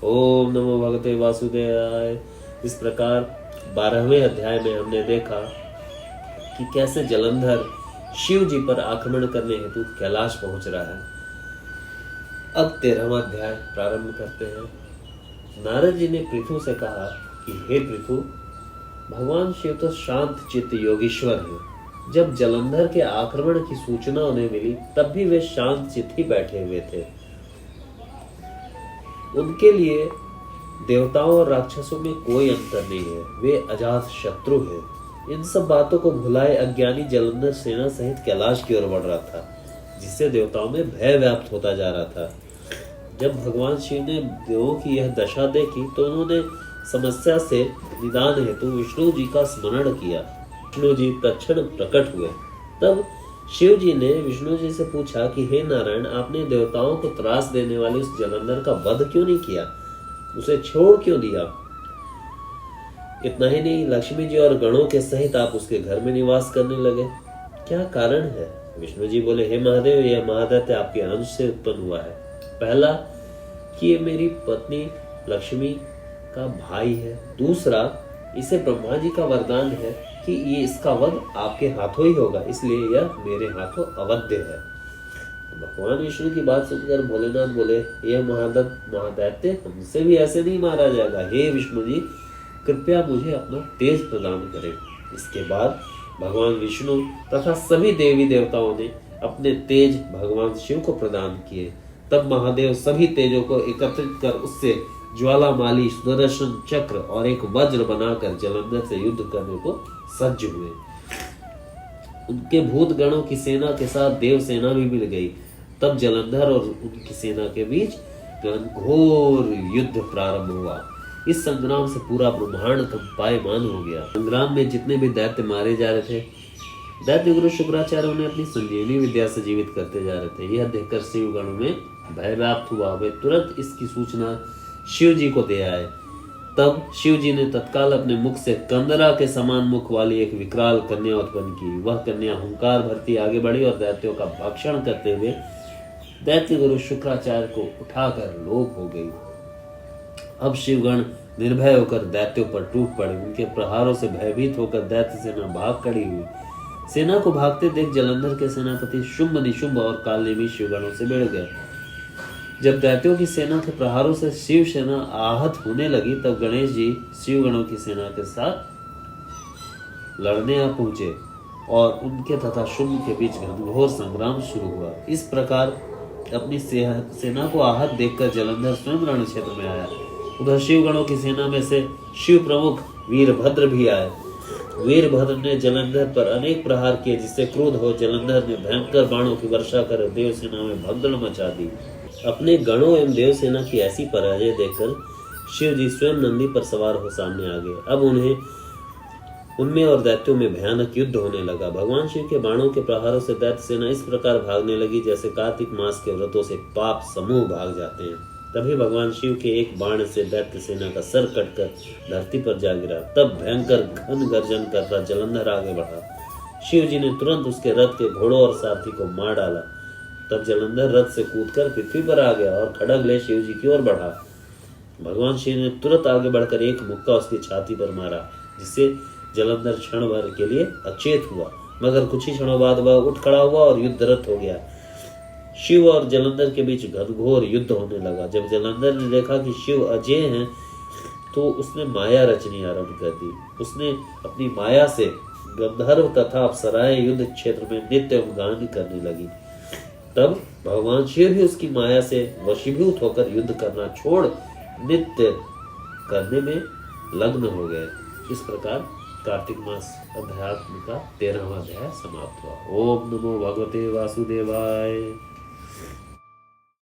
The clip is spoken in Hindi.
ओम नमो भगवते वासुदेवाय। इस प्रकार 12वें अध्याय में हमने देखा कि कैसे जलंधर शिव जी पर आक्रमण करने हेतु कैलाश पहुंच रहा है। अब 13वां अध्याय प्रारंभ करते हैं। नारद जी ने पृथु से कहा कि हे पृथु, भगवान शिव तो शांत चित्त योगीश्वर हैं। जब जलंधर के आक्रमण की सूचना उन्हें मिली तब भी वे शांत चित्त ही बैठे हुए थे। उनके लिए देवताओं और राक्षसों में कोई अंतर नहीं है, वे अजात शत्रु हैं। इन सब बातों को भुलाए अज्ञानी जलंधर सेना सहित कैलाश की ओर बढ़ रहा था, जिससे देवताओं में भय व्याप्त होता जा रहा था। जब भगवान शिव ने देवों की यह दशा देखी तो उन्होंने समस्या से निदान हेतु विष्णु जी का स्मरण किया। विष्णु जी तत्क्षण प्रकट हुए। तब शिव जी ने विष्णु जी से पूछा कि हे नारायण, आपने देवताओं को त्रास देने वाले उस जलंधर का वध क्यों नहीं किया, उसे छोड़ क्यों दिया? इतना ही नहीं, लक्ष्मी जी और गणों के सहित आप उसके घर में निवास करने लगे, क्या कारण है? विष्णु जी बोले, हे महादेव, यह महादैत्य आपके अंश से उत्पन्न हुआ है। पहला कि ये मेरी पत्नी लक्ष्मी का भाई है। दूसरा, इसे ब्रह्मा जी का वरदान है कि ये इसका वध आपके हाथों ही होगा, इसलिए यह मेरे हाथों अवध्य है। भगवान विष्णु की बात सुनकर भोलेनाथ बोले, यह महादैत्य हमसे भी ऐसे नहीं मारा जाएगा। हे विष्णु जी, कृपया मुझे अपना तेज प्रदान करें। इसके बाद भगवान विष्णु तथा सभी देवी देवताओं ने अपने तेज भगवान शिव को प्रदान किए। तब महादेव सभी तेजों को एकत्रित कर उससे ज्वालामाली, सुदर्शन चक्र और एक वज्र बनाकर जलंधर से युद्ध करने को सज्ज हुए। उनके भूत गणों की सेना के साथ देव सेना भी मिल गई। तब जलंधर और उनकी सेना के बीच घोर युद्ध प्रारंभ हुआ। इस संग्राम से पूरा ब्रह्मांड कंपायमान हो गया। संग्राम में जितने भी दैत्य मारे जा रहे थे, दैत्य गुरु शुक्राचार्य उन्हें अपनी संजीवनी विद्या से जीवित करते जा रहे थे। यह देखकर शिव गण में भय व्याप्त हुआ। वे तुरंत इसकी सूचना शिव जी को दे आए। तब शिव जी ने तत्काल अपने मुख से कंदरा के समान मुख वाली एक विकराल कन्या उत्पन्न की। वह कन्या हुंकार भरती आगे बढ़ी और दैत्यों का भक्षण करते हुए दैत्य गुरु शुक्राचार्य को उठाकर लोप हो गई। अब शिवगण निर्भय होकर दैत्यों पर टूट पड़े। उनके प्रहारों से भयभीत होकर दैत्य सेना भाग खड़ी हुई। सेना को भागते देख जलंधर के सेनापति शुंभ, निशुंभ और कालनेमी शिवगणों से भिड़ गए। जब दैत्यों की सेना के प्रहारों से शिव सेना आहत होने लगी तब गणेश जी शिवगणों की सेना के साथ लड़ने आ पहुंचे और उनके तथा शुंभ के बीच घनघोर संग्राम शुरू हुआ। इस प्रकार अपनी सेना को आहत देखकर जलंधर स्वयं रण क्षेत्र में आया। उधर शिवगणों की सेना में से शिव प्रमुख वीरभद्र भी आए। वीरभद्र ने जलंधर पर अनेक प्रहार किए, जिससे क्रोध हो जलंधर ने भयंकर बाणों की वर्षा कर देव सेना में भगदड़ मचा दी। अपने गणों एवं देव सेना की ऐसी पराजय देखकर शिव जी स्वयं नंदी पर सवार हो सामने आ गए। अब उनमें और दैत्यों में भयानक युद्ध होने लगा। भगवान शिव के बाणों के प्रहारों से दैत्य सेना इस प्रकार भागने लगी जैसे कार्तिक मास के व्रतों से पाप समूह भाग जाते हैं। तभी भगवान शिव के एक बाण से दैत्य सेना का सर कटकर धरती पर जा गिरा। तब भयंकर घन गर्जन करता जलंधर आगे बढ़ा। शिव जी ने तुरंत उसके रथ के घोड़ों और सारथी को मार डाला। तब जलंधर रथ से कूदकर पृथ्वी पर आ गया और खड़ग ले शिव जी की ओर बढ़ा। भगवान शिव ने तुरंत आगे बढ़कर एक मुक्का उसकी छाती पर मारा, जिससे जलंधर क्षण भर के लिए अचेत हुआ, मगर कुछ ही क्षणों बाद वह उठ खड़ा हुआ और युद्धरत हो गया। शिव और जलंधर के बीच घनघोर युद्ध होने लगा। जब जलंधर ने देखा कि शिव अजय हैं तो उसने माया रचनी आरंभ कर दी। उसने अपनी माया से गंधर्व तथा अप्सराएं युद्ध क्षेत्र में नित्य गान करने लगी। तब भगवान शिव भी उसकी माया से वशीभूत होकर युद्ध करना छोड़ नित्य करने में लग्न हो गए। इस प्रकार कार्तिक मास अध्यात्म का 13वां अध्याय समाप्त हुआ। ओम नमो भगवते वासुदेवाय।